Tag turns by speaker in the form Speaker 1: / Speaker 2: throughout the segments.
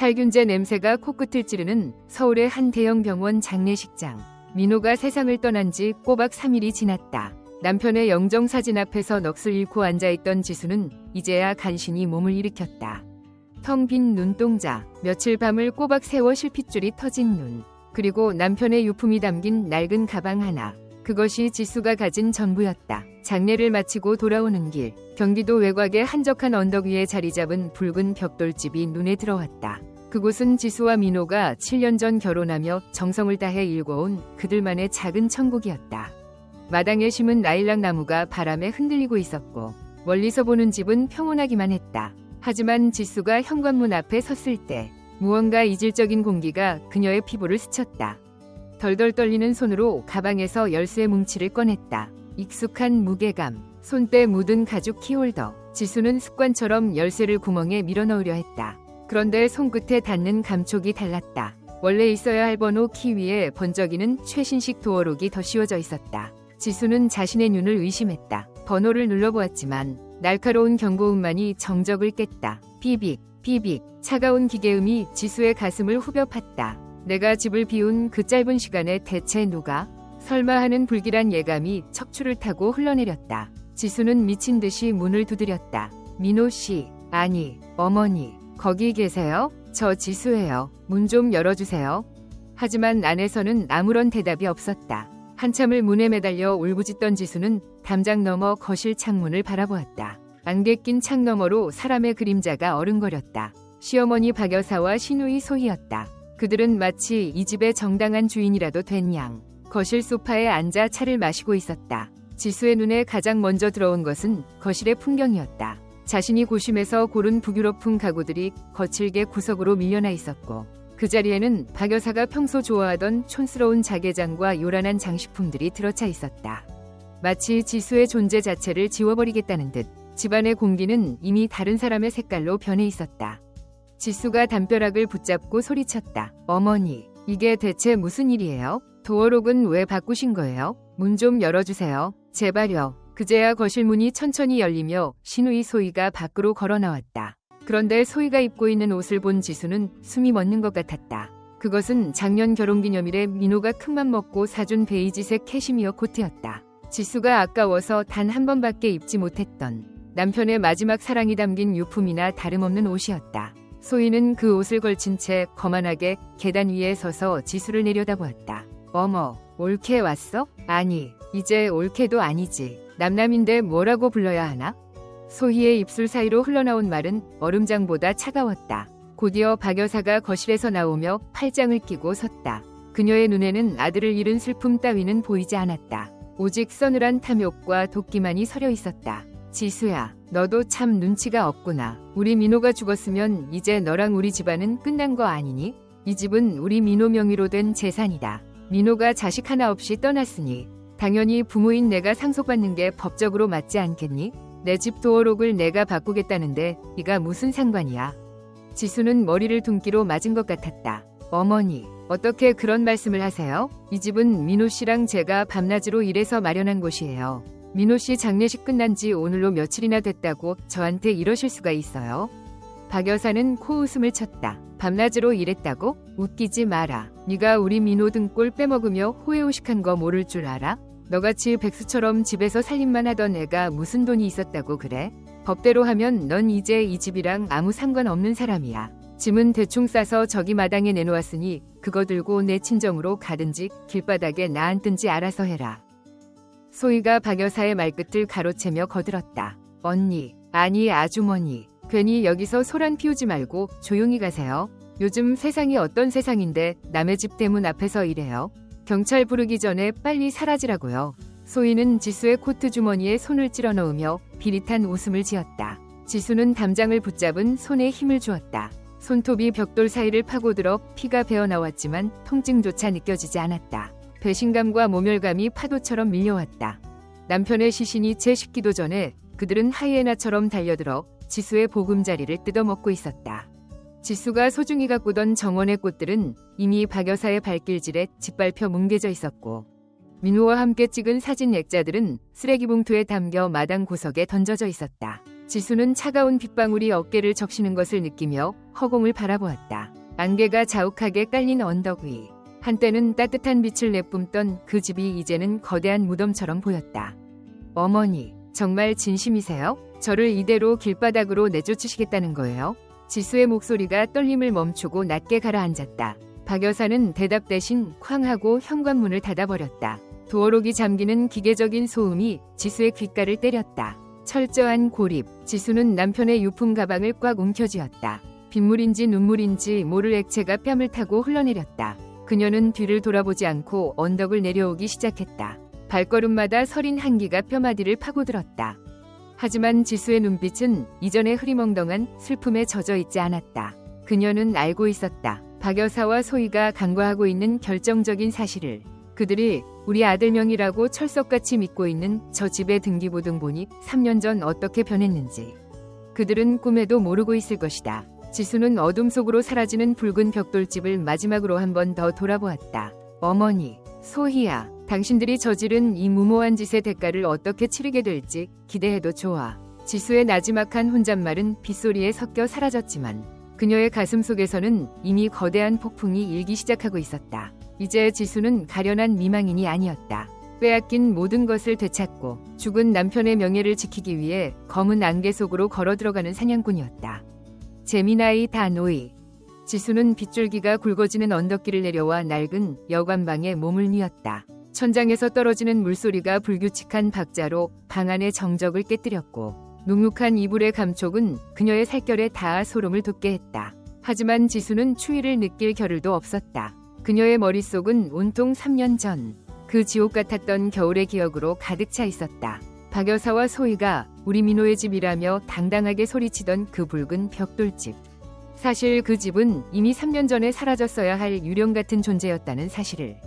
Speaker 1: 살균제 냄새가 코끝을 찌르는 서울의 한 대형 병원 장례식장. 민호가 세상을 떠난 지 꼬박 3일이 지났다. 남편의 영정사진 앞에서 넋을 잃고 앉아있던 지수는 이제야 간신히 몸을 일으켰다. 텅 빈 눈동자, 며칠 밤을 꼬박 세워 실핏줄이 터진 눈, 그리고 남편의 유품이 담긴 낡은 가방 하나. 그것이 지수가 가진 전부였다. 장례를 마치고 돌아오는 길, 경기도 외곽의 한적한 언덕 위에 자리 잡은 붉은 벽돌집이 눈에 들어왔다. 그곳은 지수와 민호가 7년 전 결혼하며 정성을 다해 일궈온 그들만의 작은 천국이었다. 마당에 심은 라일락 나무가 바람에 흔들리고 있었고 멀리서 보는 집은 평온하기만 했다. 하지만 지수가 현관문 앞에 섰을 때 무언가 이질적인 공기가 그녀의 피부를 스쳤다. 덜덜 떨리는 손으로 가방에서 열쇠 뭉치를 꺼냈다. 익숙한 무게감, 손때 묻은 가죽 키홀더. 지수는 습관처럼 열쇠를 구멍에 밀어넣으려 했다. 그런데 손끝에 닿는 감촉이 달랐다. 원래 있어야 할 번호 키 위에 번쩍이는 최신식 도어록이 더 씌워져 있었다. 지수는 자신의 눈을 의심했다. 번호를 눌러보았지만 날카로운 경고음만이 정적을 깼다. 비빅, 비빅. 차가운 기계음이 지수의 가슴을 후벼 팠다. 내가 집을 비운 그 짧은 시간에 대체 누가? 설마 하는 불길한 예감이 척추를 타고 흘러내렸다. 지수는 미친 듯이 문을 두드렸다. 민호 씨, 아니, 어머니, 거기 계세요? 저 지수예요. 문 좀 열어주세요. 하지만 안에서는 아무런 대답이 없었다. 한참을 문에 매달려 울부짖던 지수는 담장 너머 거실 창문을 바라보았다. 안개 낀 창 너머로 사람의 그림자가 어른거렸다. 시어머니 박 여사와 시누이 소희였다. 그들은 마치 이 집의 정당한 주인이라도 된 양 거실 소파에 앉아 차를 마시고 있었다. 지수의 눈에 가장 먼저 들어온 것은 거실의 풍경이었다. 자신이 고심해서 고른 북유럽풍 가구들이 거칠게 구석으로 밀려나 있었고 그 자리에는 박 여사가 평소 좋아하던 촌스러운 자개장과 요란한 장식품들이 들어차 있었다. 마치 지수의 존재 자체를 지워버리겠다는 듯 집안의 공기는 이미 다른 사람의 색깔로 변해 있었다. 지수가 담벼락을 붙잡고 소리쳤다. 어머니, 이게 대체 무슨 일이에요? 도어록은 왜 바꾸신 거예요? 문 좀 열어주세요. 제발요. 그제야 거실 문이 천천히 열리며 시누이 소희가 밖으로 걸어 나왔다. 그런데 소희가 입고 있는 옷을 본 지수는 숨이 멎는 것 같았다. 그것은 작년 결혼기념일에 민호가 큰맘 먹고 사준 베이지색 캐시미어 코트였다. 지수가 아까워서 단 한 번밖에 입지 못했던 남편의 마지막 사랑이 담긴 유품이나 다름없는 옷이었다. 소희는 그 옷을 걸친 채 거만하게 계단 위에 서서 지수를 내려다보았다. 어머, 올케 왔어? 아니, 이제 올케도 아니지. 남남인데 뭐라고 불러야 하나? 소희의 입술 사이로 흘러나온 말은 얼음장보다 차가웠다. 곧이어 박 여사가 거실에서 나오며 팔짱을 끼고 섰다. 그녀의 눈에는 아들을 잃은 슬픔 따위는 보이지 않았다. 오직 서늘한 탐욕과 도끼만이 서려 있었다. 지수야, 너도 참 눈치가 없구나. 우리 민호가 죽었으면 이제 너랑 우리 집안은 끝난 거 아니니? 이 집은 우리 민호 명의로 된 재산이다. 민호가 자식 하나 없이 떠났으니 당연히 부모인 내가 상속받는 게 법적으로 맞지 않겠니? 내 집 도어록을 내가 바꾸겠다는데 이가 무슨 상관이야? 지수는 머리를 둔기로 맞은 것 같았다. 어머니, 어떻게 그런 말씀을 하세요? 이 집은 민호 씨랑 제가 밤낮으로 일해서 마련한 곳이에요. 민호 씨 장례식 끝난 지 오늘로 며칠이나 됐다고 저한테 이러실 수가 있어요? 박 여사는 코웃음을 쳤다. 밤낮으로 일했다고? 웃기지 마라. 네가 우리 민호 등골 빼먹으며 호혜호식한 거 모를 줄 알아? 너같이 백수처럼 집에서 살림만 하던 애가 무슨 돈이 있었다고 그래? 법대로 하면 넌 이제 이 집이랑 아무 상관없는 사람이야. 짐은 대충 싸서 저기 마당에 내놓았으니 그거 들고 내 친정으로 가든지 길바닥에 나앉든지 알아서 해라. 소희가 박 여사의 말끝을 가로채며 거들었다. 언니, 아니 아주머니, 괜히 여기서 소란 피우지 말고 조용히 가세요. 요즘 세상이 어떤 세상인데 남의 집 대문 앞에서 이래요. 경찰 부르기 전에 빨리 사라지라고요. 소희는 지수의 코트 주머니에 손을 찔러 넣으며 비릿한 웃음을 지었다. 지수는 담장을 붙잡은 손에 힘을 주었다. 손톱이 벽돌 사이를 파고들어 피가 배어나왔지만 통증조차 느껴지지 않았다. 배신감과 모멸감이 파도처럼 밀려왔다. 남편의 시신이 채 식기도 전에 그들은 하이에나처럼 달려들어 지수의 보금자리를 뜯어먹고 있었다. 지수가 소중히 가꾸던 정원의 꽃들은 이미 박 여사의 발길질에 짓밟혀 뭉개져 있었고 민호와 함께 찍은 사진 액자들은 쓰레기 봉투에 담겨 마당 구석에 던져져 있었다. 지수는 차가운 빗방울이 어깨를 적시는 것을 느끼며 허공을 바라보았다. 안개가 자욱하게 깔린 언덕 위. 한때는 따뜻한 빛을 내뿜던 그 집이 이제는 거대한 무덤처럼 보였다. 어머니, 정말 진심이세요? 저를 이대로 길바닥으로 내쫓으시겠다는 거예요? 지수의 목소리가 떨림을 멈추고 낮게 가라앉았다. 박 여사는 대답 대신 쾅 하고 현관문을 닫아버렸다. 도어록이 잠기는 기계적인 소음이 지수의 귓가를 때렸다. 철저한 고립. 지수는 남편의 유품 가방을 꽉 움켜쥐었다. 빗물인지 눈물인지 모를 액체가 뺨을 타고 흘러내렸다. 그녀는 뒤를 돌아보지 않고 언덕을 내려오기 시작했다. 발걸음마다 서린 한기가 뼈마디를 파고들었다. 하지만 지수의 눈빛은 이전의 흐리멍덩한 슬픔에 젖어 있지 않았다. 그녀는 알고 있었다. 박 여사와 소희가 간과하고 있는 결정적인 사실을. 그들이 우리 아들 명의라고 철석같이 믿고 있는 저 집의 등기부등본이 3년 전 어떻게 변했는지. 그들은 꿈에도 모르고 있을 것이다. 지수는 어둠 속으로 사라지는 붉은 벽돌집을 마지막으로 한 번 더 돌아보았다. 어머니, 소희야, 당신들이 저지른 이 무모한 짓의 대가를 어떻게 치르게 될지 기대해도 좋아. 지수의 나지막한 혼잣말은 빗소리에 섞여 사라졌지만 그녀의 가슴 속에서는 이미 거대한 폭풍이 일기 시작하고 있었다. 이제 지수는 가련한 미망인이 아니었다. 빼앗긴 모든 것을 되찾고 죽은 남편의 명예를 지키기 위해 검은 안개 속으로 걸어 들어가는 사냥꾼이었다. 재미나이 다노이. 지수는 빗줄기가 굵어지는 언덕길을 내려와 낡은 여관방에 몸을 뉘었다. 천장에서 떨어지는 물소리가 불규칙한 박자로 방 안의 정적을 깨뜨렸고 눅눅한 이불의 감촉은 그녀의 살결에 닿아 소름을 돋게 했다. 하지만 지수는 추위를 느낄 겨를도 없었다. 그녀의 머릿속은 온통 3년 전 그 지옥 같았던 겨울의 기억으로 가득 차 있었다. 박 여사와 소희가 우리 민호의 집이라며 당당하게 소리치던 그 붉은 벽돌집. 사실 그 집은 이미 3년 전에 사라졌어야 할 유령 같은 존재였다는 사실을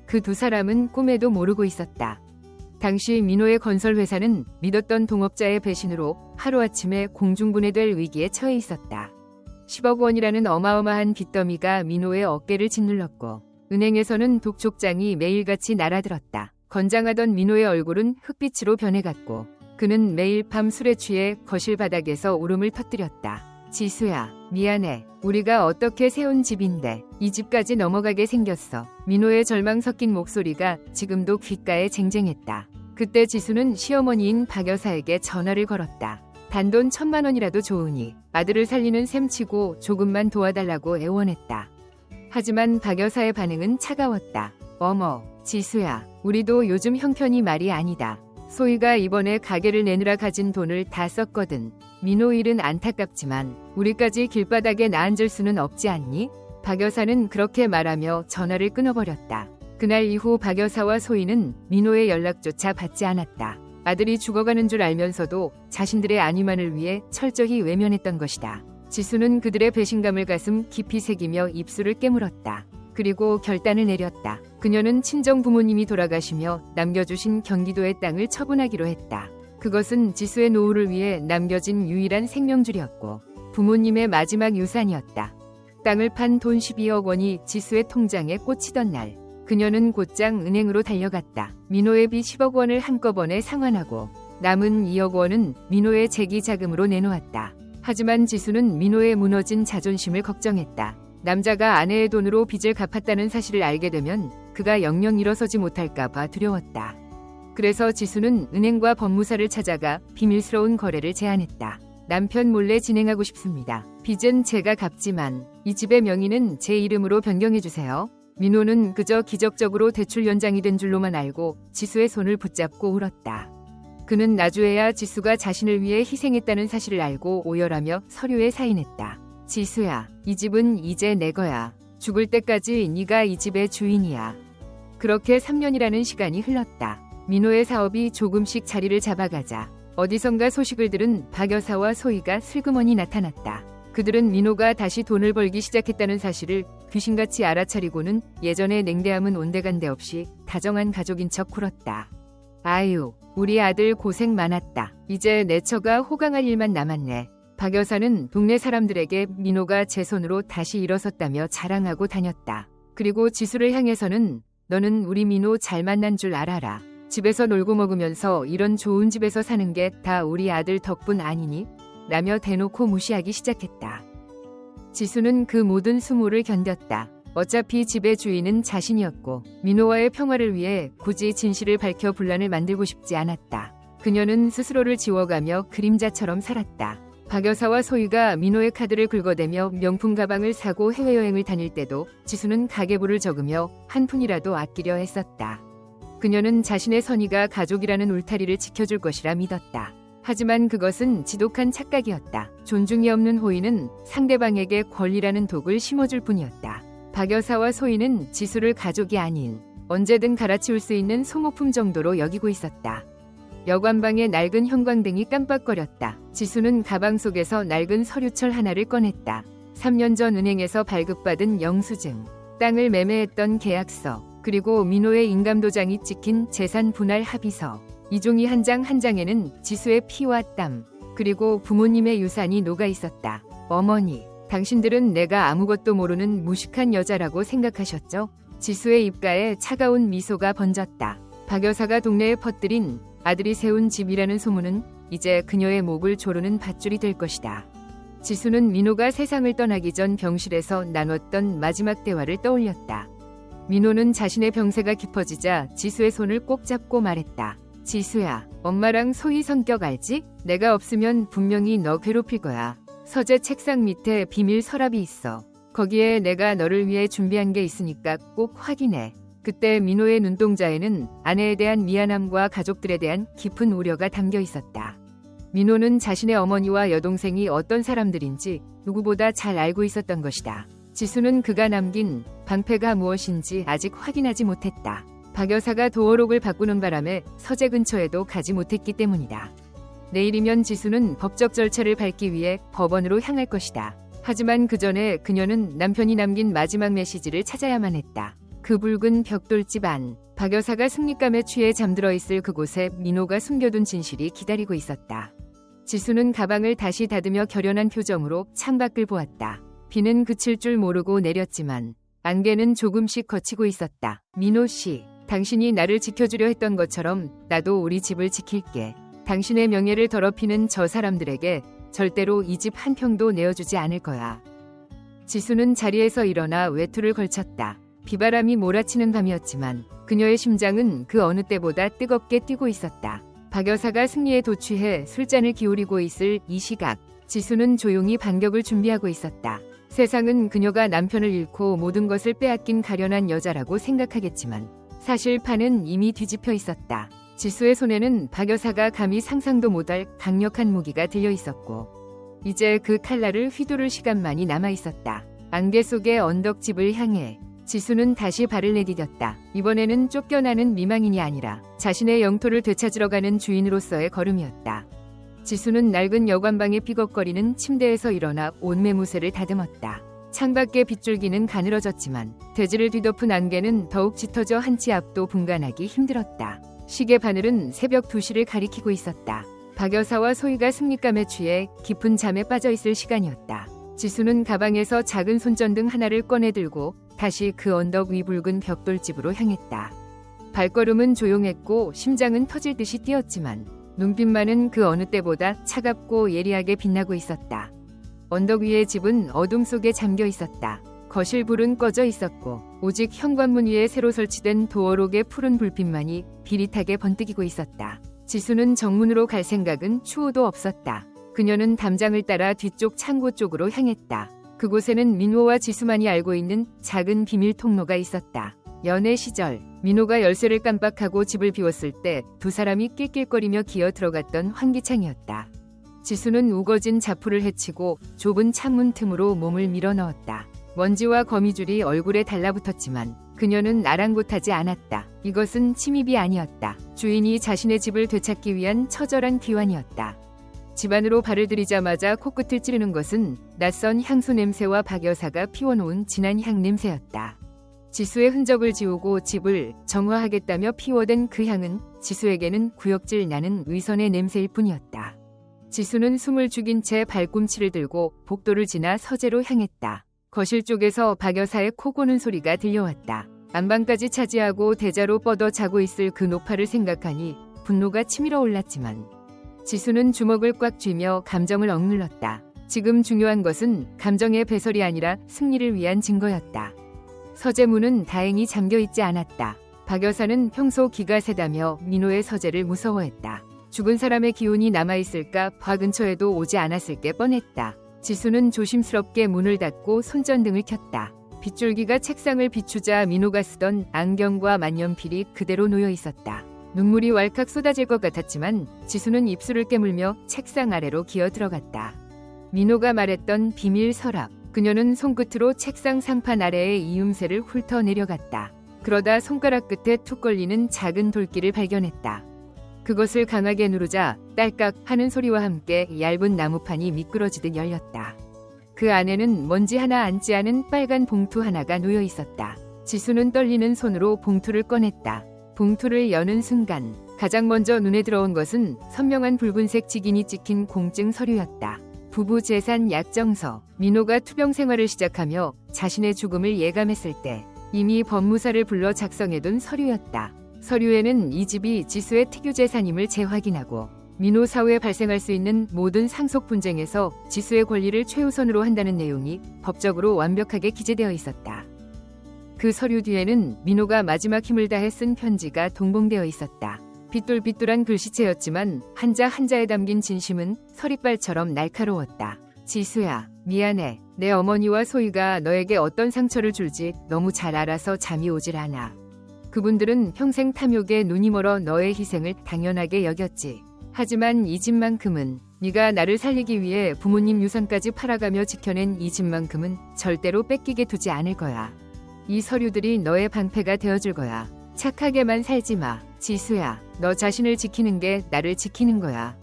Speaker 1: 그 두 사람은 꿈에도 모르고 있었다. 당시 민호의 건설회사는 믿었던 동업자의 배신으로 하루아침에 공중분해될 위기에 처해 있었다. 10억 원이라는 어마어마한 빚더미가 민호의 어깨를 짓눌렀고 은행에서는 독촉장이 매일같이 날아들었다. 건장하던 민호의 얼굴은 흑빛으로 변해갔고 그는 매일 밤 술에 취해 거실 바닥에서 울음을 터뜨렸다. 지수야, 미안해. 우리가 어떻게 세운 집인데 이 집까지 넘어가게 생겼어. 민호의 절망 섞인 목소리가 지금도 귓가에 쟁쟁했다. 그때 지수는 시어머니인 박 여사에게 전화를 걸었다. 단돈 1,000만 원이라도 좋으니 아들을 살리는 셈치고 조금만 도와달라고 애원했다. 하지만 박 여사의 반응은 차가웠다. 어머, 지수야, 우리도 요즘 형편이 말이 아니다. 소희가 이번에 가게를 내느라 가진 돈을 다 썼거든. 민호 일은 안타깝지만 우리까지 길바닥에 나앉을 수는 없지 않니? 박 여사는 그렇게 말하며 전화를 끊어버렸다. 그날 이후 박 여사와 소희는 민호의 연락조차 받지 않았다. 아들이 죽어가는 줄 알면서도 자신들의 안위만을 위해 철저히 외면했던 것이다. 지수는 그들의 배신감을 가슴 깊이 새기며 입술을 깨물었다. 그리고 결단을 내렸다. 그녀는 친정 부모님이 돌아가시며 남겨주신 경기도의 땅을 처분하기로 했다. 그것은 지수의 노후를 위해 남겨진 유일한 생명줄이었고 부모님의 마지막 유산이었다. 땅을 판 돈 12억 원이 지수의 통장에 꽂히던 날 그녀는 곧장 은행으로 달려갔다. 민호의 빚 10억 원을 한꺼번에 상환하고 남은 2억 원은 민호의 재기 자금으로 내놓았다. 하지만 지수는 민호의 무너진 자존심을 걱정했다. 남자가 아내의 돈으로 빚을 갚았다는 사실을 알게 되면 그가 영영 일어서지 못할까봐 두려웠다. 그래서 지수는 은행과 법무사를 찾아가 비밀스러운 거래를 제안했다. 남편 몰래 진행하고 싶습니다. 빚은 제가 갚지만 이 집의 명의는 제 이름으로 변경해주세요. 민호는 그저 기적적으로 대출 연장이 된 줄로만 알고 지수의 손을 붙잡고 울었다. 그는 나중에야 지수가 자신을 위해 희생했다는 사실을 알고 오열하며 서류에 사인했다. 지수야, 이 집은 이제 내 거야. 죽을 때까지 네가 이 집의 주인이야. 그렇게 3년이라는 시간이 흘렀다. 민호의 사업이 조금씩 자리를 잡아가자 어디선가 소식을 들은 박 여사와 소희가 슬그머니 나타났다. 그들은 민호가 다시 돈을 벌기 시작했다는 사실을 귀신같이 알아차리고는 예전의 냉대함은 온데간데 없이 다정한 가족인 척 굴었다. 아유, 우리 아들 고생 많았다. 이제 내 처가 호강할 일만 남았네. 박 여사는 동네 사람들에게 민호가 제 손으로 다시 일어섰다며 자랑하고 다녔다. 그리고 지수를 향해서는 너는 우리 민호 잘 만난 줄 알아라. 집에서 놀고 먹으면서 이런 좋은 집에서 사는 게 다 우리 아들 덕분 아니니? 라며 대놓고 무시하기 시작했다. 지수는 그 모든 수모를 견뎠다. 어차피 집의 주인은 자신이었고 민호와의 평화를 위해 굳이 진실을 밝혀 분란을 만들고 싶지 않았다. 그녀는 스스로를 지워가며 그림자처럼 살았다. 박 여사와 소희가 민호의 카드를 긁어대며 명품 가방을 사고 해외여행을 다닐 때도 지수는 가계부를 적으며 한 푼이라도 아끼려 했었다. 그녀는 자신의 선의가 가족이라는 울타리를 지켜줄 것이라 믿었다. 하지만 그것은 지독한 착각이었다. 존중이 없는 호의는 상대방에게 권리라는 독을 심어줄 뿐이었다. 박 여사와 소희는 지수를 가족이 아닌 언제든 갈아치울 수 있는 소모품 정도로 여기고 있었다. 여관방의 낡은 형광등이 깜빡거렸다. 지수는 가방 속에서 낡은 서류철 하나를 꺼냈다. 3년 전 은행에서 발급받은 영수증, 땅을 매매했던 계약서, 그리고 민호의 인감도장이 찍힌 재산 분할 합의서. 이 종이 한 장 한 장에는 지수의 피와 땀, 그리고 부모님의 유산이 녹아 있었다. 어머니, 당신들은 내가 아무것도 모르는 무식한 여자라고 생각하셨죠? 지수의 입가에 차가운 미소가 번졌다. 박 여사가 동네에 퍼뜨린 아들이 세운 집이라는 소문은 이제 그녀의 목을 조르는 밧줄이 될 것이다. 지수는 민호가 세상을 떠나기 전 병실에서 나눴던 마지막 대화를 떠올렸다. 민호는 자신의 병세가 깊어지자 지수의 손을 꼭 잡고 말했다. 지수야, 엄마랑 소희 성격 알지? 내가 없으면 분명히 너 괴롭힐 거야. 서재 책상 밑에 비밀 서랍이 있어. 거기에 내가 너를 위해 준비한 게 있으니까 꼭 확인해. 그때 민호의 눈동자에는 아내에 대한 미안함과 가족들에 대한 깊은 우려가 담겨 있었다. 민호는 자신의 어머니와 여동생이 어떤 사람들인지 누구보다 잘 알고 있었던 것이다. 지수는 그가 남긴 방패가 무엇인지 아직 확인하지 못했다. 박 여사가 도어록을 바꾸는 바람에 서재 근처에도 가지 못했기 때문이다. 내일이면 지수는 법적 절차를 밟기 위해 법원으로 향할 것이다. 하지만 그 전에 그녀는 남편이 남긴 마지막 메시지를 찾아야만 했다. 그 붉은 벽돌집 안, 박 여사가 승리감에 취해 잠들어 있을 그곳에 민호가 숨겨둔 진실이 기다리고 있었다. 지수는 가방을 다시 닫으며 결연한 표정으로 창밖을 보았다. 비는 그칠 줄 모르고 내렸지만 안개는 조금씩 걷히고 있었다. 민호 씨, 당신이 나를 지켜주려 했던 것처럼 나도 우리 집을 지킬게. 당신의 명예를 더럽히는 저 사람들에게 절대로 이 집 한 평도 내어주지 않을 거야. 지수는 자리에서 일어나 외투를 걸쳤다. 비바람이 몰아치는 밤이었지만 그녀의 심장은 그 어느 때보다 뜨겁게 뛰고 있었다. 박 여사가 승리에 도취해 술잔을 기울이고 있을 이 시각, 지수는 조용히 반격을 준비하고 있었다. 세상은 그녀가 남편을 잃고 모든 것을 빼앗긴 가련한 여자라고 생각하겠지만 사실 판은 이미 뒤집혀 있었다. 지수의 손에는 박 여사가 감히 상상도 못할 강력한 무기가 들려 있었고 이제 그 칼날을 휘두를 시간만이 남아 있었다. 안개 속의 언덕집을 향해 지수는 다시 발을 내디뎠다. 이번에는 쫓겨나는 미망인이 아니라 자신의 영토를 되찾으러 가는 주인으로서의 걸음이었다. 지수는 낡은 여관방에 삐걱거리는 침대에서 일어나 온매무새를 다듬었다. 창밖의 빗줄기는 가늘어졌지만 대지를 뒤덮은 안개는 더욱 짙어져 한 치 앞도 분간하기 힘들었다. 시계 바늘은 새벽 2시를 가리키고 있었다. 박 여사와 소희가 승리감에 취해 깊은 잠에 빠져 있을 시간이었다. 지수는 가방에서 작은 손전등 하나를 꺼내 들고 다시 그 언덕 위 붉은 벽돌집으로 향했다. 발걸음은 조용했고 심장은 터질 듯이 뛰었지만 눈빛만은 그 어느 때보다 차갑고 예리하게 빛나고 있었다. 언덕 위의 집은 어둠 속에 잠겨 있었다. 거실 불은 꺼져 있었고 오직 현관문 위에 새로 설치된 도어록의 푸른 불빛만이 비릿하게 번뜩이고 있었다. 지수는 정문으로 갈 생각은 추호도 없었다. 그녀는 담장을 따라 뒤쪽 창고 쪽으로 향했다. 그곳에는 민호와 지수만이 알고 있는 작은 비밀 통로가 있었다. 연애 시절 민호가 열쇠를 깜빡하고 집을 비웠을 때 두 사람이 낄낄거리며 기어 들어갔던 환기창이었다. 지수는 우거진 자풀을 헤치고 좁은 창문 틈으로 몸을 밀어넣었다. 먼지와 거미줄이 얼굴에 달라붙었지만 그녀는 아랑곳하지 않았다. 이것은 침입이 아니었다. 주인이 자신의 집을 되찾기 위한 처절한 귀환이었다. 집 안으로 발을 들이자마자 코끝을 찌르는 것은 낯선 향수 냄새와 박 여사가 피워놓은 진한 향 냄새였다. 지수의 흔적을 지우고 집을 정화하겠다며 피워댄 그 향은 지수에게는 구역질 나는 위선의 냄새일 뿐이었다. 지수는 숨을 죽인 채 발꿈치를 들고 복도를 지나 서재로 향했다. 거실 쪽에서 박 여사의 코 고는 소리가 들려왔다. 안방까지 차지하고 대자로 뻗어 자고 있을 그 노파를 생각하니 분노가 치밀어 올랐지만 지수는 주먹을 꽉 쥐며 감정을 억눌렀다. 지금 중요한 것은 감정의 배설이 아니라 승리를 위한 증거였다. 서재문은 다행히 잠겨있지 않았다. 박 여사는 평소 기가 세다며 민호의 서재를 무서워했다. 죽은 사람의 기운이 남아있을까 봐 근처에도 오지 않았을 게 뻔했다. 지수는 조심스럽게 문을 닫고 손전등을 켰다. 빗줄기가 책상을 비추자 민호가 쓰던 안경과 만년필이 그대로 놓여 있었다. 눈물이 왈칵 쏟아질 것 같았지만 지수는 입술을 깨물며 책상 아래로 기어 들어갔다. 민호가 말했던 비밀 서랍. 그녀는 손끝으로 책상 상판 아래의 이음새를 훑어 내려갔다. 그러다 손가락 끝에 툭 걸리는 작은 돌기를 발견했다. 그것을 강하게 누르자 딸깍 하는 소리와 함께 얇은 나무판이 미끄러지듯 열렸다. 그 안에는 먼지 하나 앉지 않은 빨간 봉투 하나가 놓여 있었다. 지수는 떨리는 손으로 봉투를 꺼냈다. 봉투를 여는 순간 가장 먼저 눈에 들어온 것은 선명한 붉은색 직인이 찍힌 공증 서류였다. 부부 재산 약정서. 민호가 투병 생활을 시작하며 자신의 죽음을 예감했을 때 이미 법무사를 불러 작성해둔 서류였다. 서류에는 이 집이 지수의 특유 재산임을 재확인하고 민호 사후에 발생할 수 있는 모든 상속 분쟁에서 지수의 권리를 최우선으로 한다는 내용이 법적으로 완벽하게 기재되어 있었다. 그 서류 뒤에는 민호가 마지막 힘을 다해 쓴 편지가 동봉되어 있었다. 삐뚤삐뚤한 글씨체였지만 한자 한자에 담긴 진심은 서리발처럼 날카로웠다. 지수야, 미안해. 내 어머니와 소희가 너에게 어떤 상처를 줄지 너무 잘 알아서 잠이 오질 않아. 그분들은 평생 탐욕에 눈이 멀어 너의 희생을 당연하게 여겼지. 하지만 이 집만큼은 네가 나를 살리기 위해 부모님 유산까지 팔아가며 지켜낸 이 집만큼은 절대로 뺏기게 두지 않을 거야. 이 서류들이 너의 방패가 되어줄 거야. 착하게만 살지 마. 지수야, 너 자신을 지키는 게 나를 지키는 거야.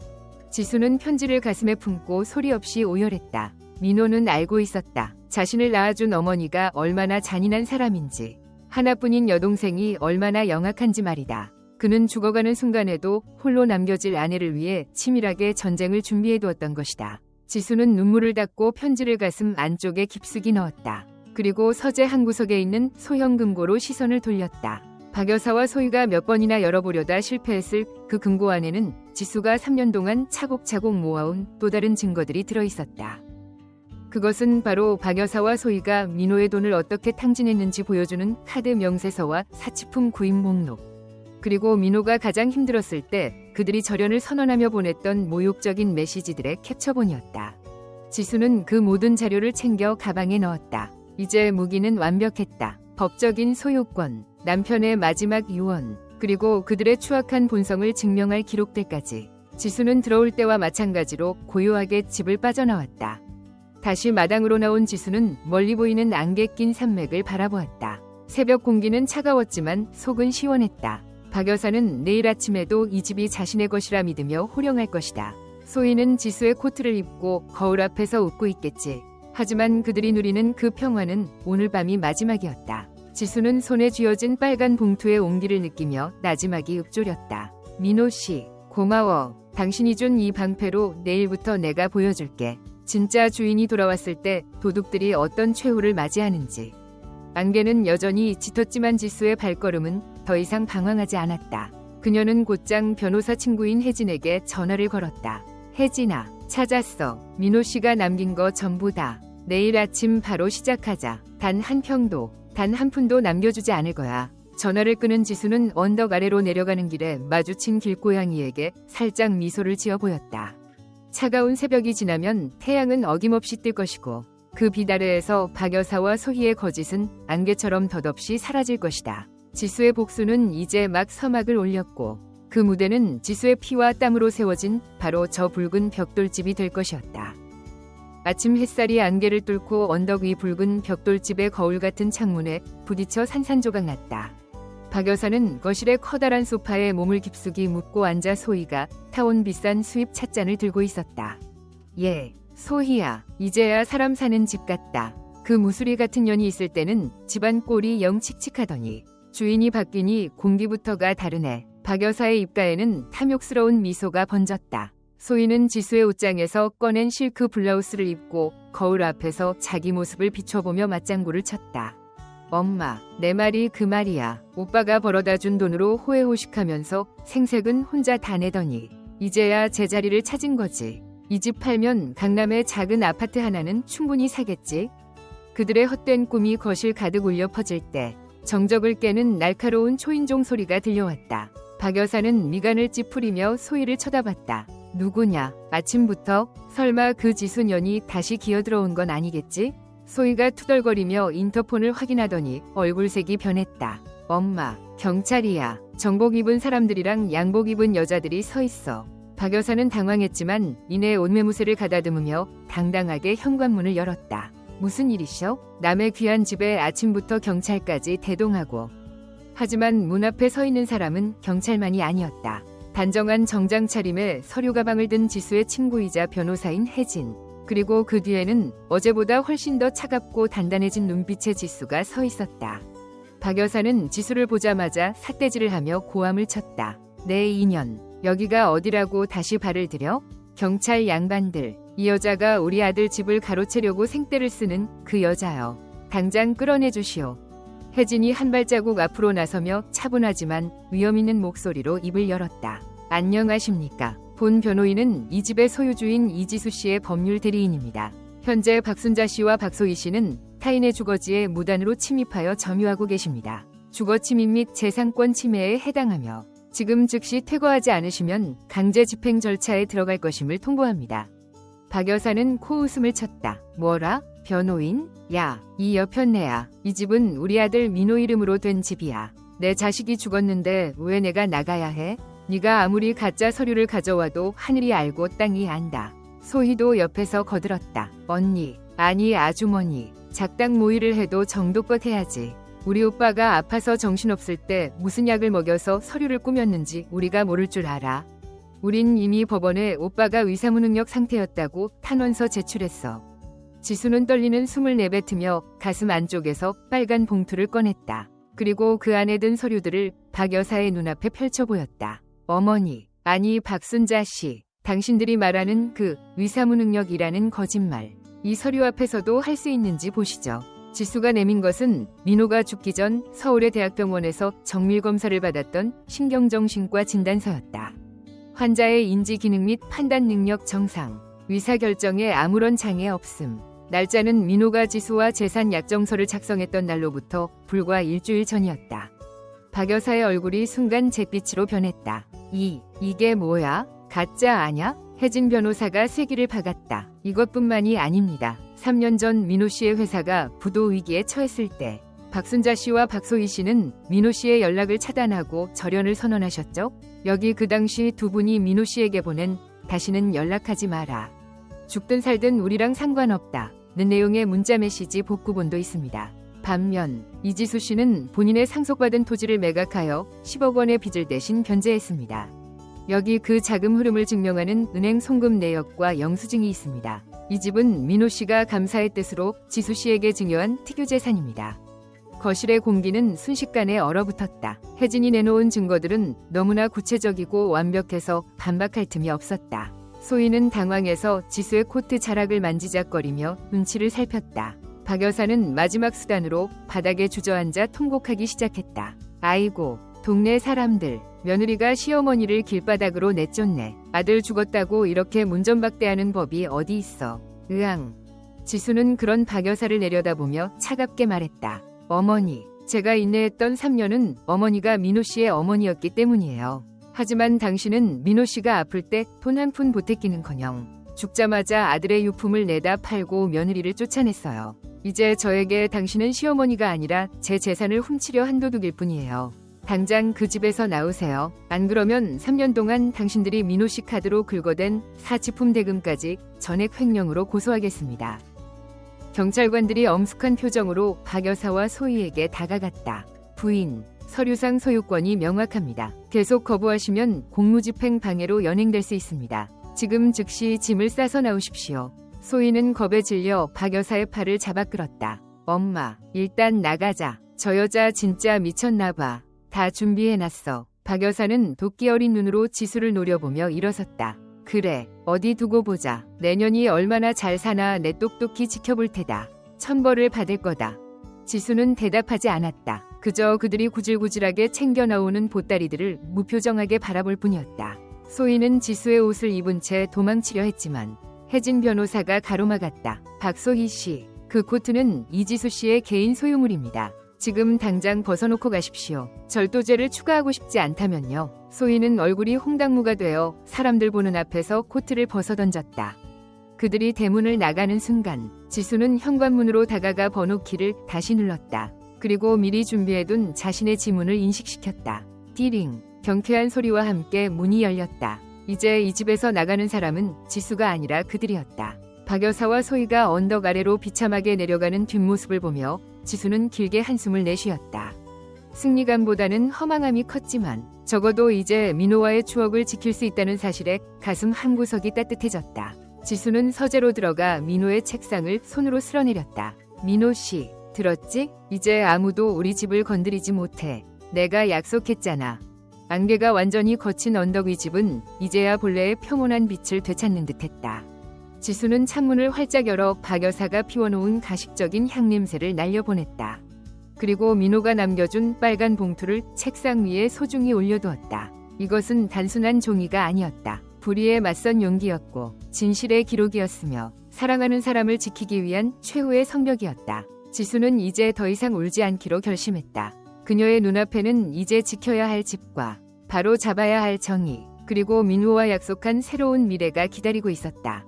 Speaker 1: 지수는 편지를 가슴에 품고 소리 없이 오열했다. 민호는 알고 있었다. 자신을 낳아준 어머니가 얼마나 잔인한 사람인지. 하나뿐인 여동생이 얼마나 영악한지 말이다. 그는 죽어가는 순간에도 홀로 남겨질 아내를 위해 치밀하게 전쟁을 준비해두었던 것이다. 지수는 눈물을 닦고 편지를 가슴 안쪽에 깊숙이 넣었다. 그리고 서재 한 구석에 있는 소형 금고로 시선을 돌렸다. 박 여사와 소희가 몇 번이나 열어보려다 실패했을 그 금고 안에는 지수가 3년 동안 차곡차곡 모아온 또 다른 증거들이 들어있었다. 그것은 바로 박 여사와 소희가 민호의 돈을 어떻게 탕진했는지 보여주는 카드 명세서와 사치품 구입 목록. 그리고 민호가 가장 힘들었을 때 그들이 절연을 선언하며 보냈던 모욕적인 메시지들의 캡처본이었다. 지수는 그 모든 자료를 챙겨 가방에 넣었다. 이제 무기는 완벽했다. 법적인 소유권, 남편의 마지막 유언, 그리고 그들의 추악한 본성을 증명할 기록들까지. 지수는 들어올 때와 마찬가지로 고요하게 집을 빠져나왔다. 다시 마당으로 나온 지수는 멀리 보이는 안개 낀 산맥을 바라보았다. 새벽 공기는 차가웠지만 속은 시원했다. 박 여사는 내일 아침에도 이 집이 자신의 것이라 믿으며 호령할 것이다. 소희는 지수의 코트를 입고 거울 앞에서 웃고 있겠지. 하지만 그들이 누리는 그 평화는 오늘 밤이 마지막이었다. 지수는 손에 쥐어진 빨간 봉투의 온기를 느끼며 나지막이 읊조렸다. 민호 씨, 고마워. 당신이 준 이 방패로 내일부터 내가 보여줄게. 진짜 주인이 돌아왔을 때 도둑들이 어떤 최후를 맞이하는지. 안개는 여전히 짙었지만 지수의 발걸음은 더 이상 방황하지 않았다. 그녀는 곧장 변호사 친구인 혜진에게 전화를 걸었다. 혜진아, 찾았어. 민호 씨가 남긴 거 전부 다. 내일 아침 바로 시작하자. 단 한 평도, 단 한 푼도 남겨주지 않을 거야. 전화를 끊은 지수는 언덕 아래로 내려가는 길에 마주친 길고양이에게 살짝 미소를 지어 보였다. 차가운 새벽이 지나면 태양은 어김없이 뜰 것이고 그 빛 아래에서 박 여사와 소희의 거짓은 안개처럼 덧없이 사라질 것이다. 지수의 복수는 이제 막 서막을 올렸고 그 무대는 지수의 피와 땀으로 세워진 바로 저 붉은 벽돌집이 될 것이었다. 아침 햇살이 안개를 뚫고 언덕 위 붉은 벽돌집의 거울 같은 창문에 부딪혀 산산조각 났다. 박 여사는 거실의 커다란 소파에 몸을 깊숙이 묻고 앉아 소희가 타온 비싼 수입 찻잔을 들고 있었다. 예, 소희야, 이제야 사람 사는 집 같다. 그 무수리 같은 년이 있을 때는 집안 꼴이 영 칙칙하더니 주인이 바뀌니 공기부터가 다르네. 박 여사의 입가에는 탐욕스러운 미소가 번졌다. 소희는 지수의 옷장에서 꺼낸 실크 블라우스를 입고 거울 앞에서 자기 모습을 비춰보며 맞장구를 쳤다. 엄마, 내 말이 그 말이야. 오빠가 벌어다준 돈으로 호해호식하면서 생색은 혼자 다 내더니 이제야 제자리를 찾은 거지. 이 집 팔면 강남의 작은 아파트 하나는 충분히 사겠지. 그들의 헛된 꿈이 거실 가득 울려 퍼질 때 정적을 깨는 날카로운 초인종 소리가 들려왔다. 박 여사는 미간을 찌푸리며 소희를 쳐다봤다. 누구냐? 아침부터? 설마 그 지수년이 다시 기어들어온 건 아니겠지? 소희가 투덜거리며 인터폰을 확인하더니 얼굴색이 변했다. 엄마, 경찰이야. 정복 입은 사람들이랑 양복 입은 여자들이 서 있어. 박 여사는 당황했지만 이내 옷매무새를 가다듬으며 당당하게 현관문을 열었다. 무슨 일이셔? 남의 귀한 집에 아침부터 경찰까지 대동하고. 하지만 문 앞에 서 있는 사람은 경찰만이 아니었다. 단정한 정장 차림에 서류 가방을 든 지수의 친구이자 변호사인 혜진. 그리고 그 뒤에는 어제보다 훨씬 더 차갑고 단단해진 눈빛의 지수가 서 있었다. 박 여사는 지수를 보자마자 삿대질을 하며 고함을 쳤다. 내 인연, 여기가 어디라고 다시 발을 들여? 경찰 양반들, 이 여자가 우리 아들 집을 가로채려고 생떼를 쓰는 그 여자요. 당장 끌어내 주시오. 혜진이 한 발자국 앞으로 나서며 차분하지만 위험 있는 목소리로 입을 열었다. 안녕하십니까. 본 변호인은 이 집의 소유주인 이지수 씨의 법률 대리인입니다. 현재 박순자 씨와 박소희 씨는 타인의 주거지에 무단으로 침입하여 점유하고 계십니다. 주거침입 및 재산권 침해에 해당하며 지금 즉시 퇴거하지 않으시면 강제 집행 절차에 들어갈 것임을 통보합니다. 박 여사는 코웃음을 쳤다. 뭐라? 변호인? 야, 이 여편네야. 이 집은 우리 아들 민호 이름으로 된 집이야. 내 자식이 죽었는데 왜 내가 나가야 해? 네가 아무리 가짜 서류를 가져와도 하늘이 알고 땅이 안다. 소희도 옆에서 거들었다. 언니, 아니 아주머니, 작당 모의를 해도 정도껏 해야지. 우리 오빠가 아파서 정신없을 때 무슨 약을 먹여서 서류를 꾸몄는지 우리가 모를 줄 알아. 우린 이미 법원에 오빠가 의사무능력 상태였다고 탄원서 제출했어. 지수는 떨리는 숨을 내뱉으며 가슴 안쪽에서 빨간 봉투를 꺼냈다. 그리고 그 안에 든 서류들을 박 여사의 눈앞에 펼쳐 보였다. 어머니, 아니 박순자 씨, 당신들이 말하는 그 의사무능력이라는 거짓말. 이 서류 앞에서도 할 수 있는지 보시죠. 지수가 내민 것은 민호가 죽기 전 서울의 대학병원에서 정밀검사를 받았던 신경정신과 진단서였다. 환자의 인지기능 및 판단 능력 정상, 의사결정에 아무런 장애 없음. 날짜는 민호가 지수와 재산 약정서를 작성했던 날로부터 불과 일주일 전이었다. 박 여사의 얼굴이 순간 잿빛으로 변했다. 이게 뭐야? 가짜 아냐? 혜진 변호사가 쐐기를 박았다. 이것뿐만이 아닙니다. 3년 전 민호 씨의 회사가 부도 위기에 처했을 때 박순자 씨와 박소희 씨는 민호 씨의 연락을 차단하고 절연을 선언하셨죠? 여기 그 당시 두 분이 민호 씨에게 보낸 다시는 연락하지 마라. 죽든 살든 우리랑 상관없다. 는 내용의 문자 메시지 복구본도 있습니다. 반면 이지수 씨는 본인의 상속받은 토지를 매각하여 10억 원의 빚을 대신 변제했습니다. 여기 그 자금 흐름을 증명하는 은행 송금 내역과 영수증이 있습니다. 이 집은 민호 씨가 감사의 뜻으로 지수 씨에게 증여한 특유재산입니다. 거실의 공기는 순식간에 얼어붙었다. 혜진이 내놓은 증거들은 너무나 구체적이고 완벽해서 반박할 틈이 없었다. 소희는 당황해서 지수의 코트 자락을 만지작거리며 눈치를 살폈다. 박 여사는 마지막 수단으로 바닥에 주저앉아 통곡하기 시작했다. 아이고, 동네 사람들, 며느리가 시어머니를 길바닥으로 내쫓네. 아들 죽었다고 이렇게 문전박대하는 법이 어디 있어. 으앙. 지수는 그런 박 여사를 내려다보며 차갑게 말했다. 어머니, 제가 인내했던 3년은 어머니가 민호 씨의 어머니였기 때문이에요. 하지만 당신은 민호 씨가 아플 때 돈 한 푼 보태기는커녕 죽자마자 아들의 유품을 내다 팔고 며느리를 쫓아냈어요. 이제 저에게 당신은 시어머니가 아니라 제 재산을 훔치려 한 도둑일 뿐이에요. 당장 그 집에서 나오세요. 안 그러면 3년 동안 당신들이 민호 씨 카드로 긁어댄 사치품 대금까지 전액 횡령으로 고소하겠습니다. 경찰관들이 엄숙한 표정으로 박 여사와 소희에게 다가갔다. 부인, 서류상 소유권이 명확합니다. 계속 거부하시면 공무집행 방해로 연행될 수 있습니다. 지금 즉시 짐을 싸서 나오십시오. 소희는 겁에 질려 박 여사의 팔을 잡아 끌었다. 엄마, 일단 나가자. 저 여자 진짜 미쳤나 봐. 다 준비해놨어. 박 여사는 도끼 어린 눈으로 지수를 노려보며 일어섰다. 그래, 어디 두고 보자. 내년이 얼마나 잘 사나 내 똑똑히 지켜볼 테다. 천벌을 받을 거다. 지수는 대답하지 않았다. 그저 그들이 구질구질하게 챙겨 나오는 보따리들을 무표정하게 바라볼 뿐이었다. 소희는 지수의 옷을 입은 채 도망치려 했지만 혜진 변호사가 가로막았다. 박소희 씨, 그 코트는 이지수 씨의 개인 소유물입니다. 지금 당장 벗어놓고 가십시오. 절도죄를 추가하고 싶지 않다면요. 소희는 얼굴이 홍당무가 되어 사람들 보는 앞에서 코트를 벗어던졌다. 그들이 대문을 나가는 순간 지수는 현관문으로 다가가 번호키를 다시 눌렀다. 그리고 미리 준비해둔 자신의 지문을 인식시켰다. 띠링, 경쾌한 소리와 함께 문이 열렸다. 이제 이 집에서 나가는 사람은 지수가 아니라 그들이었다. 박 여사와 소희가 언덕 아래로 비참하게 내려가는 뒷모습을 보며 지수는 길게 한숨을 내쉬었다. 승리감보다는 허망함이 컸지만 적어도 이제 민호와의 추억을 지킬 수 있다는 사실에 가슴 한구석이 따뜻해졌다. 지수는 서재로 들어가 민호의 책상을 손으로 쓸어내렸다. 민호 씨, 들었지? 이제 아무도 우리 집을 건드리지 못해. 내가 약속했잖아. 안개가 완전히 거친 언덕 위 집은 이제야 본래의 평온한 빛을 되찾는 듯했다. 지수는 창문을 활짝 열어 박 여사가 피워놓은 가식적인 향냄새를 날려보냈다. 그리고 민호가 남겨준 빨간 봉투를 책상 위에 소중히 올려두었다. 이것은 단순한 종이가 아니었다. 불의에 맞선 용기였고 진실의 기록이었으며 사랑하는 사람을 지키기 위한 최후의 성벽이었다. 지수는 이제 더 이상 울지 않기로 결심했다. 그녀의 눈앞에는 이제 지켜야 할 집과 바로 잡아야 할 정의, 그리고 민호와 약속한 새로운 미래가 기다리고 있었다.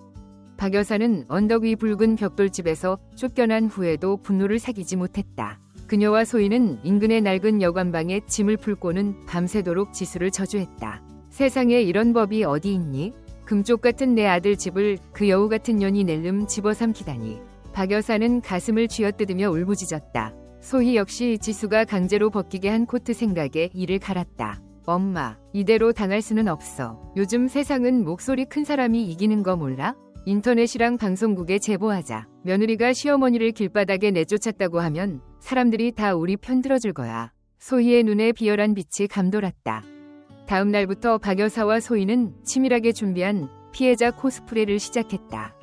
Speaker 1: 박 여사는 언덕 위 붉은 벽돌집에서 쫓겨난 후에도 분노를 사귀지 못했다. 그녀와 소희는 인근의 낡은 여관방에 짐을 풀고는 밤새도록 지수를 저주했다. 세상에 이런 법이 어디 있니? 금쪽 같은 내 아들 집을 그 여우 같은 년이 낼름 집어삼키다니. 박 여사는 가슴을 쥐어뜯으며 울부짖었다. 소희 역시 지수가 강제로 벗기게 한 코트 생각에 이를 갈았다. 엄마, 이대로 당할 수는 없어. 요즘 세상은 목소리 큰 사람이 이기는 거 몰라? 인터넷이랑 방송국에 제보하자. 며느리가 시어머니를 길바닥에 내쫓았다고 하면 사람들이 다 우리 편 들어줄 거야. 소희의 눈에 비열한 빛이 감돌았다. 다음 날부터 박 여사와 소희는 치밀하게 준비한 피해자 코스프레를 시작했다.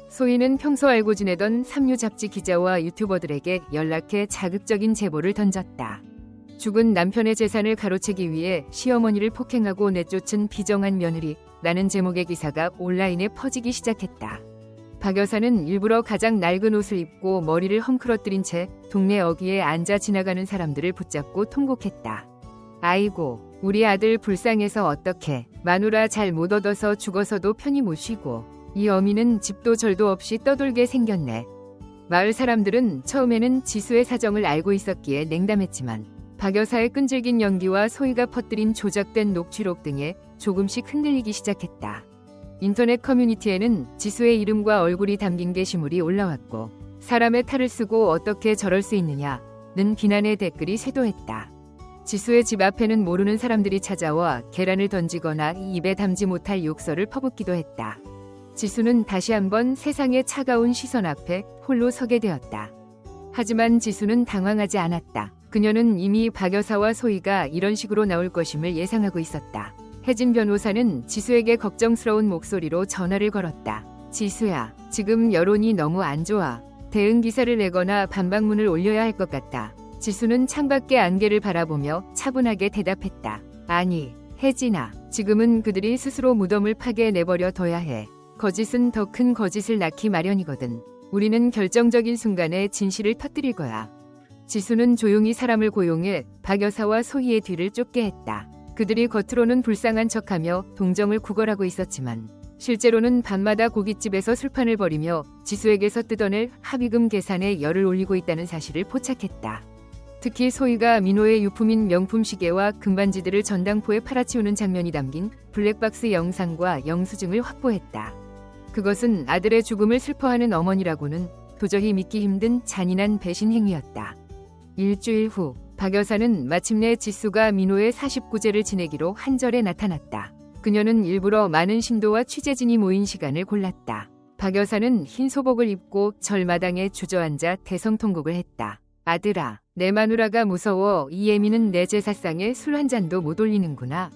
Speaker 1: 소희는 평소 알고 지내던 삼류 잡지 기자와 유튜버들에게 연락해 자극적인 제보를 던졌다. 죽은 남편의 재산을 가로채기 위해 시어머니를 폭행하고 내쫓은 비정한 며느리 라는 제목의 기사가 온라인에 퍼지기 시작했다. 박 여사는 일부러 가장 낡은 옷을 입고 머리를 헝클어뜨린 채 동네 어귀에 앉아 지나가는 사람들을 붙잡고 통곡했다. 아이고, 우리 아들 불쌍해서 어떡해. 마누라 잘 못 얻어서 죽어서도 편히 못 쉬고 이 어미는 집도 절도 없이 떠돌게 생겼네. 마을 사람들은 처음에는 지수의 사정을 알고 있었기에 냉담했지만 박 여사의 끈질긴 연기와 소희가 퍼뜨린 조작된 녹취록 등에 조금씩 흔들리기 시작했다. 인터넷 커뮤니티에는 지수의 이름과 얼굴이 담긴 게시물이 올라왔고 사람의 탈을 쓰고 어떻게 저럴 수 있느냐는 비난의 댓글이 쇄도했다. 지수의 집 앞에는 모르는 사람들이 찾아와 계란을 던지거나 입에 담지 못할 욕설을 퍼붓기도 했다. 지수는 다시 한번 세상의 차가운 시선 앞에 홀로 서게 되었다. 하지만 지수는 당황하지 않았다. 그녀는 이미 박 여사와 소희가 이런 식으로 나올 것임을 예상하고 있었다. 혜진 변호사는 지수에게 걱정스러운 목소리로 전화를 걸었다. 지수야, 지금 여론이 너무 안 좋아. 대응 기사를 내거나 반박문을 올려야 할 것 같다. 지수는 창밖의 안개를 바라보며 차분하게 대답했다. 아니, 혜진아, 지금은 그들이 스스로 무덤을 파괴해내버려 둬야 해. 거짓은 더 큰 거짓을 낳기 마련이거든. 우리는 결정적인 순간에 진실을 터뜨릴 거야. 지수는 조용히 사람을 고용해 박 여사와 소희의 뒤를 쫓게 했다. 그들이 겉으로는 불쌍한 척하며 동정을 구걸하고 있었지만 실제로는 밤마다 고깃집에서 술판을 벌이며 지수에게서 뜯어낼 합의금 계산에 열을 올리고 있다는 사실을 포착했다. 특히 소희가 민호의 유품인 명품 시계와 금반지들을 전당포에 팔아치우는 장면이 담긴 블랙박스 영상과 영수증을 확보했다. 그것은 아들의 죽음을 슬퍼하는 어머니라고는 도저히 믿기 힘든 잔인한 배신 행위였다. 일주일 후 박 여사는 마침내 지수가 민호의 49제를 지내기로 한절에 나타났다. 그녀는 일부러 많은 신도와 취재진이 모인 시간을 골랐다. 박 여사는 흰 소복을 입고 절마당에 주저앉아 대성통곡을 했다. 아들아, 내 마누라가 무서워. 이 애미는 내 제사상에 술 한 잔도 못 올리는구나.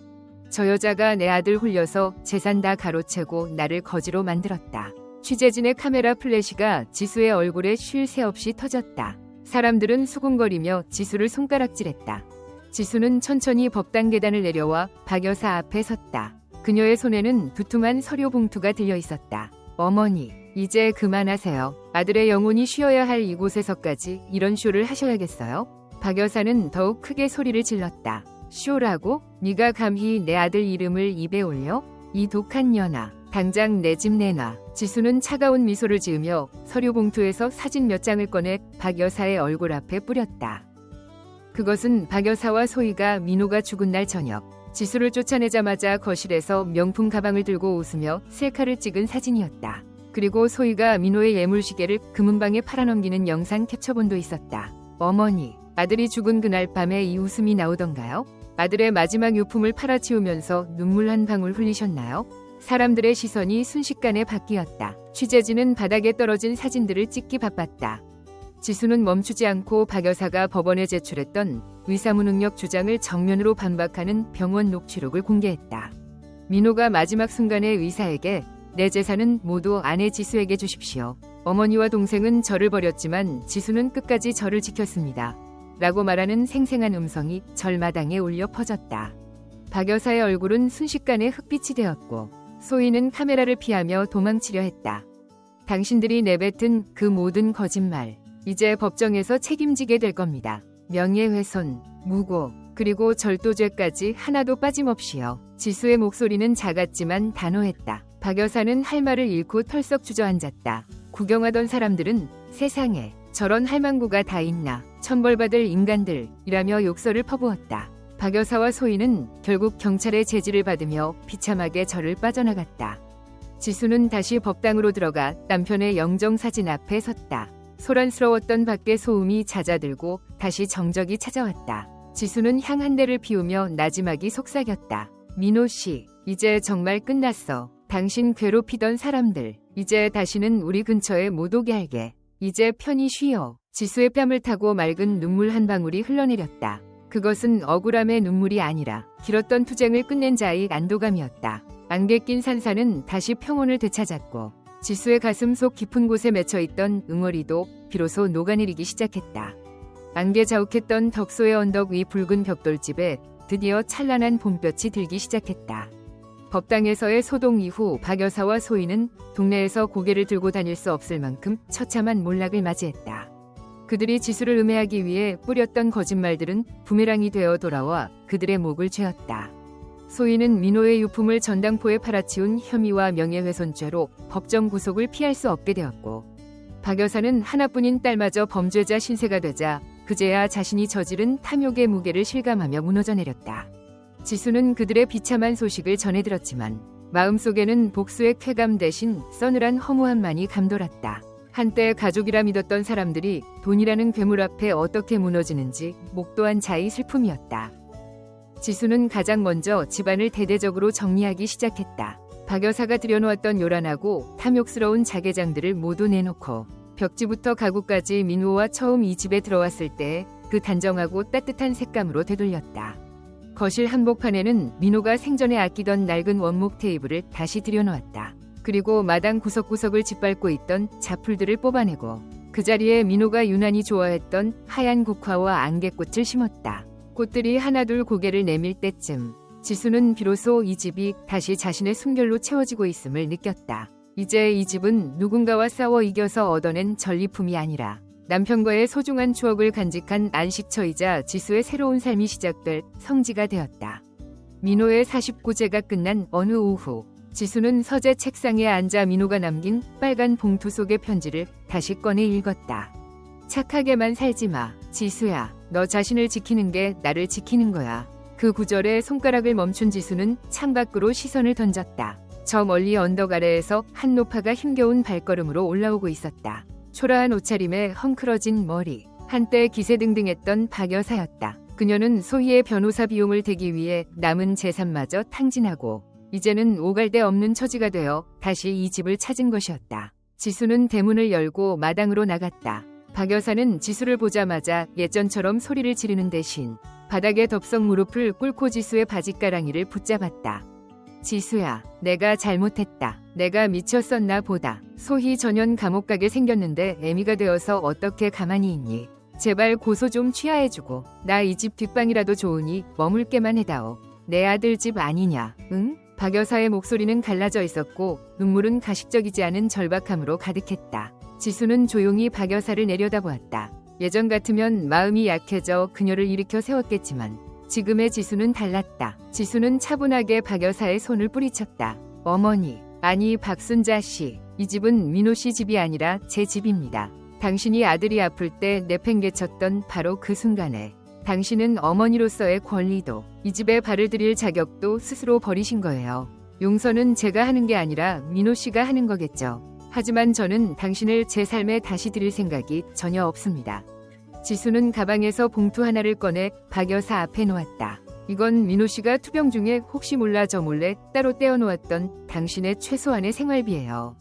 Speaker 1: 저 여자가 내 아들 홀려서 재산 다 가로채고 나를 거지로 만들었다. 취재진의 카메라 플래시가 지수의 얼굴에 쉴 새 없이 터졌다. 사람들은 수군거리며 지수를 손가락질했다. 지수는 천천히 법당 계단을 내려와 박 여사 앞에 섰다. 그녀의 손에는 두툼한 서류 봉투가 들려 있었다. 어머니, 이제 그만하세요. 아들의 영혼이 쉬어야 할 이곳에서까지 이런 쇼를 하셔야겠어요? 박 여사는 더욱 크게 소리를 질렀다. 쇼라고? 네가 감히 내 아들 이름을 입에 올려? 이 독한 년아, 당장 내 집 내놔. 지수는 차가운 미소를 지으며 서류 봉투에서 사진 몇 장을 꺼내 박 여사의 얼굴 앞에 뿌렸다. 그것은 박 여사와 소희가 민호가 죽은 날 저녁, 지수를 쫓아내자마자 거실에서 명품 가방을 들고 웃으며 셀카를 찍은 사진이었다. 그리고 소희가 민호의 예물시계를 금은방에 팔아넘기는 영상 캡처본도 있었다. 어머니, 아들이 죽은 그날 밤에 이 웃음이 나오던가요? 아들의 마지막 유품을 팔아치우면서 눈물 한 방울 흘리셨나요? 사람들의 시선이 순식간에 바뀌었다. 취재진은 바닥에 떨어진 사진들을 찍기 바빴다. 지수는 멈추지 않고 박 여사가 법원에 제출했던 의사무능력 주장을 정면으로 반박하는 병원 녹취록을 공개했다. 민호가 마지막 순간에 의사에게 내 재산은 모두 아내 지수에게 주십시오. 어머니와 동생은 저를 버렸지만 지수는 끝까지 저를 지켰습니다. 라고 말하는 생생한 음성이 절마당에 울려 퍼졌다. 박 여사의 얼굴은 순식간에 흑빛이 되었고 소희는 카메라를 피하며 도망치려 했다. 당신들이 내뱉은 그 모든 거짓말, 이제 법정에서 책임지게 될 겁니다. 명예훼손, 무고, 그리고 절도죄까지 하나도 빠짐없이요. 지수의 목소리는 작았지만 단호했다. 박 여사는 할 말을 잃고 털썩 주저앉았다. 구경하던 사람들은 세상에 저런 할망구가 다 있나, 천벌받을 인간들이라며 욕설을 퍼부었다. 박 여사와 소희는 결국 경찰의 제지를 받으며 비참하게 절을 빠져나갔다. 지수는 다시 법당으로 들어가 남편의 영정사진 앞에 섰다. 소란스러웠던 밖의 소음이 잦아들고 다시 정적이 찾아왔다. 지수는 향 한 대를 피우며 나지막이 속삭였다. 민호 씨, 이제 정말 끝났어. 당신 괴롭히던 사람들, 이제 다시는 우리 근처에 못 오게 할게. 이제 편히 쉬어. 지수의 뺨을 타고 맑은 눈물 한 방울이 흘러내렸다. 그것은 억울함의 눈물이 아니라 길었던 투쟁을 끝낸 자의 안도감이었다. 안개 낀 산사는 다시 평온을 되찾았고 지수의 가슴 속 깊은 곳에 맺혀있던 응어리도 비로소 녹아내리기 시작했다. 안개 자욱했던 덕소의 언덕 위 붉은 벽돌집에 드디어 찬란한 봄볕이 들기 시작했다. 법당에서의 소동 이후 박 여사와 소희는 동네에서 고개를 들고 다닐 수 없을 만큼 처참한 몰락을 맞이했다. 그들이 지수를 음해하기 위해 뿌렸던 거짓말들은 부메랑이 되어 돌아와 그들의 목을 죄었다. 소희는 민호의 유품을 전당포에 팔아치운 혐의와 명예훼손죄로 법정 구속을 피할 수 없게 되었고 박 여사는 하나뿐인 딸마저 범죄자 신세가 되자 그제야 자신이 저지른 탐욕의 무게를 실감하며 무너져 내렸다. 지수는 그들의 비참한 소식을 전해들었지만 마음속에는 복수의 쾌감 대신 서늘한 허무함만이 감돌았다. 한때 가족이라 믿었던 사람들이 돈이라는 괴물 앞에 어떻게 무너지는지 목도한 자의 슬픔이었다. 지수는 가장 먼저 집안을 대대적으로 정리하기 시작했다. 박 여사가 들여놓았던 요란하고 탐욕스러운 자개장들을 모두 내놓고 벽지부터 가구까지 민호와 처음 이 집에 들어왔을 때 그 단정하고 따뜻한 색감으로 되돌렸다. 거실 한복판에는 민호가 생전에 아끼던 낡은 원목 테이블을 다시 들여놓았다. 그리고 마당 구석구석을 짓밟고 있던 자풀들을 뽑아내고 그 자리에 민호가 유난히 좋아했던 하얀 국화와 안개꽃을 심었다. 꽃들이 하나둘 고개를 내밀 때쯤 지수는 비로소 이 집이 다시 자신의 숨결로 채워지고 있음을 느꼈다. 이제 이 집은 누군가와 싸워 이겨서 얻어낸 전리품이 아니라 남편과의 소중한 추억을 간직한 안식처이자 지수의 새로운 삶이 시작될 성지가 되었다. 민호의 49제가 끝난 어느 오후 지수는 서재 책상에 앉아 민호가 남긴 빨간 봉투 속의 편지를 다시 꺼내 읽었다. 착하게만 살지 마. 지수야. 너 자신을 지키는 게 나를 지키는 거야. 그 구절에 손가락을 멈춘 지수는 창밖으로 시선을 던졌다. 저 멀리 언덕 아래에서 한 노파가 힘겨운 발걸음으로 올라오고 있었다. 초라한 옷차림에 헝클어진 머리. 한때 기세등등했던 박 여사였다. 그녀는 소희의 변호사 비용을 대기 위해 남은 재산마저 탕진하고 이제는 오갈 데 없는 처지가 되어 다시 이 집을 찾은 것이었다. 지수는 대문을 열고 마당으로 나갔다. 박 여사는 지수를 보자마자 예전처럼 소리를 지르는 대신 바닥에 덥석 무릎을 꿇고 지수의 바짓가랑이를 붙잡았다. 지수야, 내가 잘못했다. 내가 미쳤었나 보다. 소희 전현 감옥 가게 생겼는데 애미가 되어서 어떻게 가만히 있니? 제발 고소 좀 취하해주고 나 이 집 뒷방이라도 좋으니 머물게만 해다오. 내 아들 집 아니냐? 응? 박 여사의 목소리는 갈라져 있었고 눈물은 가식적이지 않은 절박함으로 가득했다. 지수는 조용히 박 여사를 내려다보았다. 예전 같으면 마음이 약해져 그녀를 일으켜 세웠겠지만 지금의 지수는 달랐다. 지수는 차분하게 박 여사의 손을 뿌리쳤다. 어머니, 아니 박순자 씨, 이 집은 민호 씨 집이 아니라 제 집입니다. 당신이 아들이 아플 때 내팽개쳤던 바로 그 순간에 당신은 어머니로서의 권리도 이 집에 발을 들일 자격도 스스로 버리신 거예요. 용서는 제가 하는 게 아니라 민호 씨가 하는 거겠죠. 하지만 저는 당신을 제 삶에 다시 들일 생각이 전혀 없습니다. 지수는 가방에서 봉투 하나를 꺼내 박 여사 앞에 놓았다. 이건 민호 씨가 투병 중에 혹시 몰라 저 몰래 따로 떼어놓았던 당신의 최소한의 생활비예요.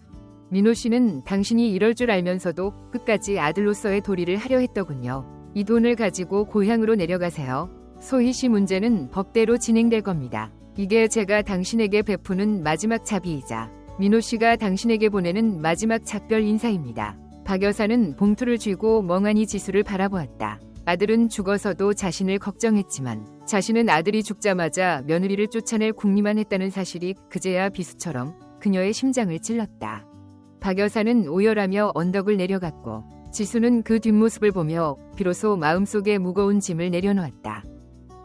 Speaker 1: 민호 씨는 당신이 이럴 줄 알면서도 끝까지 아들로서의 도리를 하려 했더군요. 이 돈을 가지고 고향으로 내려가세요. 소희 씨 문제는 법대로 진행될 겁니다. 이게 제가 당신에게 베푸는 마지막 자비이자 민호 씨가 당신에게 보내는 마지막 작별 인사입니다. 박 여사는 봉투를 쥐고 멍하니 지수를 바라보았다. 아들은 죽어서도 자신을 걱정했지만 자신은 아들이 죽자마자 며느리를 쫓아낼 궁리만 했다는 사실이 그제야 비수처럼 그녀의 심장을 찔렀다. 박 여사는 오열하며 언덕을 내려갔고 지수는 그 뒷모습을 보며 비로소 마음속에 무거운 짐을 내려놓았다.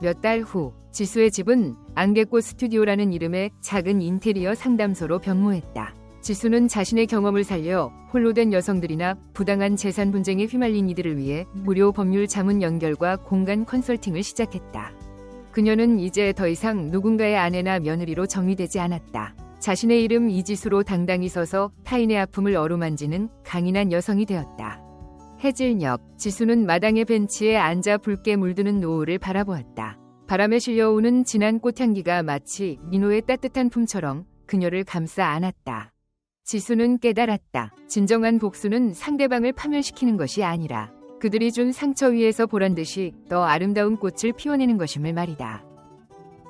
Speaker 1: 몇 달 후 지수의 집은 안개꽃 스튜디오라는 이름의 작은 인테리어 상담소로 변모했다. 지수는 자신의 경험을 살려 홀로 된 여성들이나 부당한 재산 분쟁에 휘말린 이들을 위해 무료 법률 자문 연결과 공간 컨설팅을 시작했다. 그녀는 이제 더 이상 누군가의 아내나 며느리로 정의되지 않았다. 자신의 이름 이지수로 당당히 서서 타인의 아픔을 어루만지는 강인한 여성이 되었다. 해질녘, 지수는 마당의 벤치에 앉아 붉게 물드는 노을을 바라보았다. 바람에 실려오는 진한 꽃향기가 마치 민호의 따뜻한 품처럼 그녀를 감싸 안았다. 지수는 깨달았다. 진정한 복수는 상대방을 파멸시키는 것이 아니라 그들이 준 상처 위에서 보란듯이 더 아름다운 꽃을 피워내는 것임을 말이다.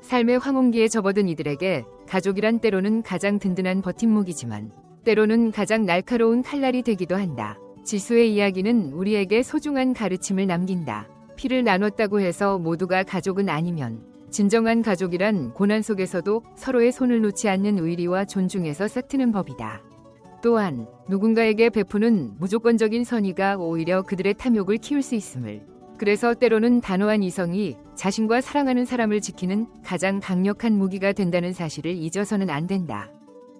Speaker 1: 삶의 황혼기에 접어든 이들에게 가족이란 때로는 가장 든든한 버팀목이지만 때로는 가장 날카로운 칼날이 되기도 한다. 지수의 이야기는 우리에게 소중한 가르침을 남긴다. 피를 나눴다고 해서 모두가 가족은 아니면 진정한 가족이란 고난 속에서도 서로의 손을 놓지 않는 의리와 존중에서 싹트는 법이다. 또한 누군가에게 베푸는 무조건적인 선의가 오히려 그들의 탐욕을 키울 수 있음을, 그래서 때로는 단호한 이성이 자신과 사랑하는 사람을 지키는 가장 강력한 무기가 된다는 사실을 잊어서는 안 된다.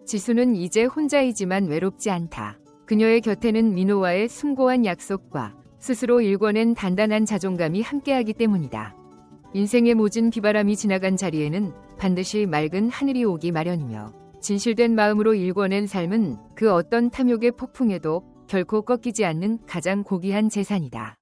Speaker 1: 지수는 이제 혼자이지만 외롭지 않다. 그녀의 곁에는 민호와의 숭고한 약속과 스스로 일궈낸 단단한 자존감이 함께하기 때문이다. 인생의 모진 비바람이 지나간 자리에는 반드시 맑은 하늘이 오기 마련이며 진실된 마음으로 일궈낸 삶은 그 어떤 탐욕의 폭풍에도 결코 꺾이지 않는 가장 고귀한 재산이다.